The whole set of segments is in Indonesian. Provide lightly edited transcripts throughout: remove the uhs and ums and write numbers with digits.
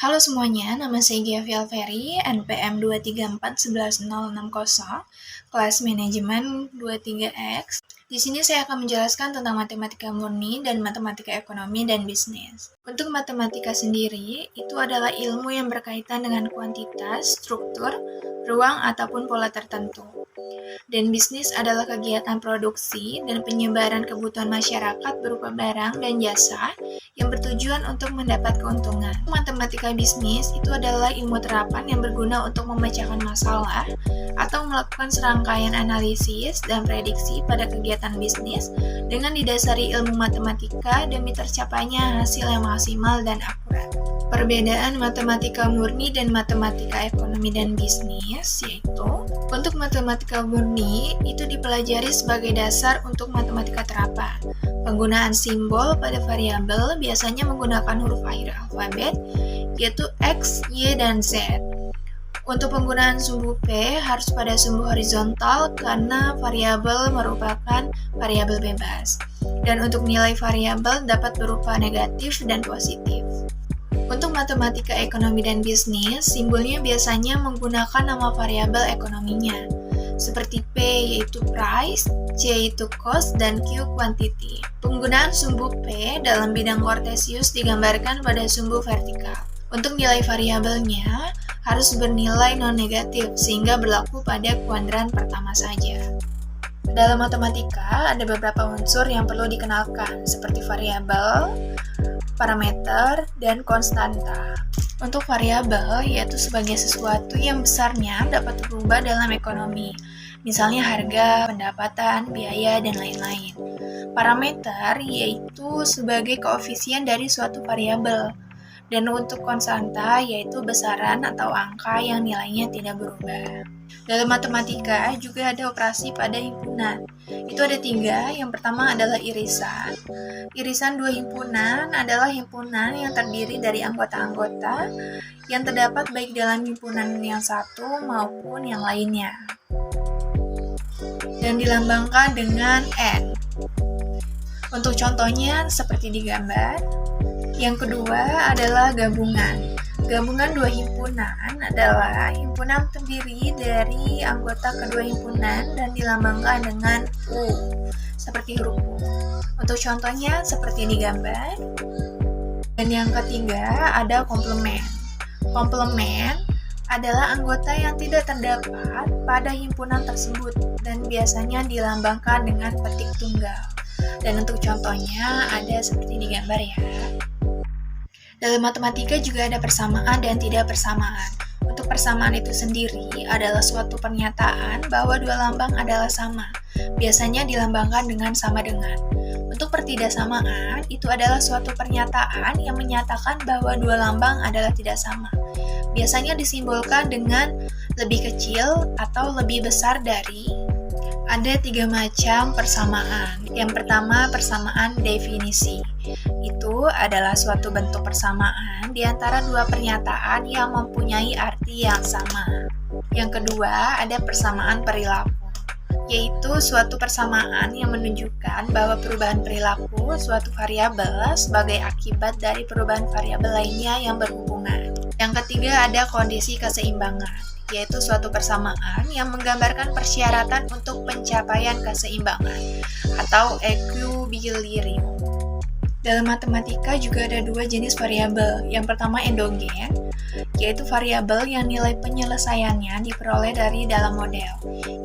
Halo semuanya, nama saya Giavi Alferi, NPM 234111060, kelas manajemen 23X. Di sini saya akan menjelaskan tentang matematika murni dan matematika ekonomi dan bisnis. Untuk matematika sendiri, itu adalah ilmu yang berkaitan dengan kuantitas, struktur, ruang, ataupun pola tertentu. Dan bisnis adalah kegiatan produksi dan penyebaran kebutuhan masyarakat berupa barang dan jasa yang bertujuan untuk mendapat keuntungan. Matematika bisnis itu adalah ilmu terapan yang berguna untuk memecahkan masalah atau melakukan serangkaian analisis dan prediksi pada kegiatan bisnis dengan didasari ilmu matematika demi tercapainya hasil yang maksimal dan akurat. Perbedaan matematika murni dan matematika ekonomi dan bisnis yaitu untuk matematika murni itu dipelajari sebagai dasar untuk matematika terapan. Penggunaan simbol pada variabel biasanya menggunakan huruf akhir alfabet yaitu X, Y, dan Z. Untuk penggunaan sumbu P harus pada sumbu horizontal karena variabel merupakan variabel bebas. Dan untuk nilai variabel dapat berupa negatif dan positif. Untuk matematika ekonomi dan bisnis, simbolnya biasanya menggunakan nama variabel ekonominya, seperti P yaitu price, C yaitu cost, dan Q quantity. Penggunaan sumbu P dalam bidang Cartesius digambarkan pada sumbu vertikal. Untuk nilai variabelnya harus bernilai non-negatif sehingga berlaku pada kuadran pertama saja. Dalam matematika ada beberapa unsur yang perlu dikenalkan seperti variabel, parameter, dan konstanta. Untuk variabel yaitu sebagai sesuatu yang besarnya dapat berubah dalam ekonomi, misalnya harga, pendapatan, biaya, dan lain-lain. Parameter yaitu sebagai koefisien dari suatu variabel. Dan untuk konstanta yaitu besaran atau angka yang nilainya tidak berubah. Dalam matematika juga ada operasi pada himpunan. Itu ada 3, yang pertama adalah irisan. Irisan 2 himpunan adalah himpunan yang terdiri dari anggota-anggota yang terdapat baik dalam himpunan yang satu maupun yang lainnya. Dan dilambangkan dengan N. Untuk contohnya seperti di gambar. Yang kedua adalah gabungan. Gabungan 2 himpunan adalah himpunan terdiri dari anggota kedua himpunan dan dilambangkan dengan U, seperti huruf U. Untuk contohnya seperti di gambar. Dan yang ketiga ada komplement. Komplement adalah anggota yang tidak terdapat pada himpunan tersebut dan biasanya dilambangkan dengan petik tunggal. Dan untuk contohnya ada seperti di gambar ya. Dalam matematika juga ada persamaan dan tidak persamaan. Untuk persamaan itu sendiri adalah suatu pernyataan bahwa dua lambang adalah sama. Biasanya dilambangkan dengan sama dengan. Untuk pertidaksamaan, itu adalah suatu pernyataan yang menyatakan bahwa dua lambang adalah tidak sama. Biasanya disimbolkan dengan lebih kecil atau lebih besar dari. Ada 3 macam persamaan. Yang pertama, persamaan definisi. Itu adalah suatu bentuk persamaan di antara dua pernyataan yang mempunyai arti yang sama. Yang kedua, ada persamaan perilaku, yaitu suatu persamaan yang menunjukkan bahwa perubahan perilaku suatu variabel sebagai akibat dari perubahan variabel lainnya yang berhubungan. Yang ketiga, ada kondisi keseimbangan, yaitu suatu persamaan yang menggambarkan persyaratan untuk pencapaian keseimbangan atau equilibrium. Dalam matematika juga ada 2 jenis variabel. Yang pertama endogen, yaitu variabel yang nilai penyelesaiannya diperoleh dari dalam model.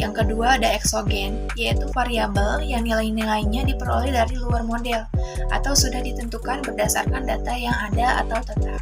Yang kedua ada eksogen, yaitu variabel yang nilai-nilainya diperoleh dari luar model atau sudah ditentukan berdasarkan data yang ada atau tetap.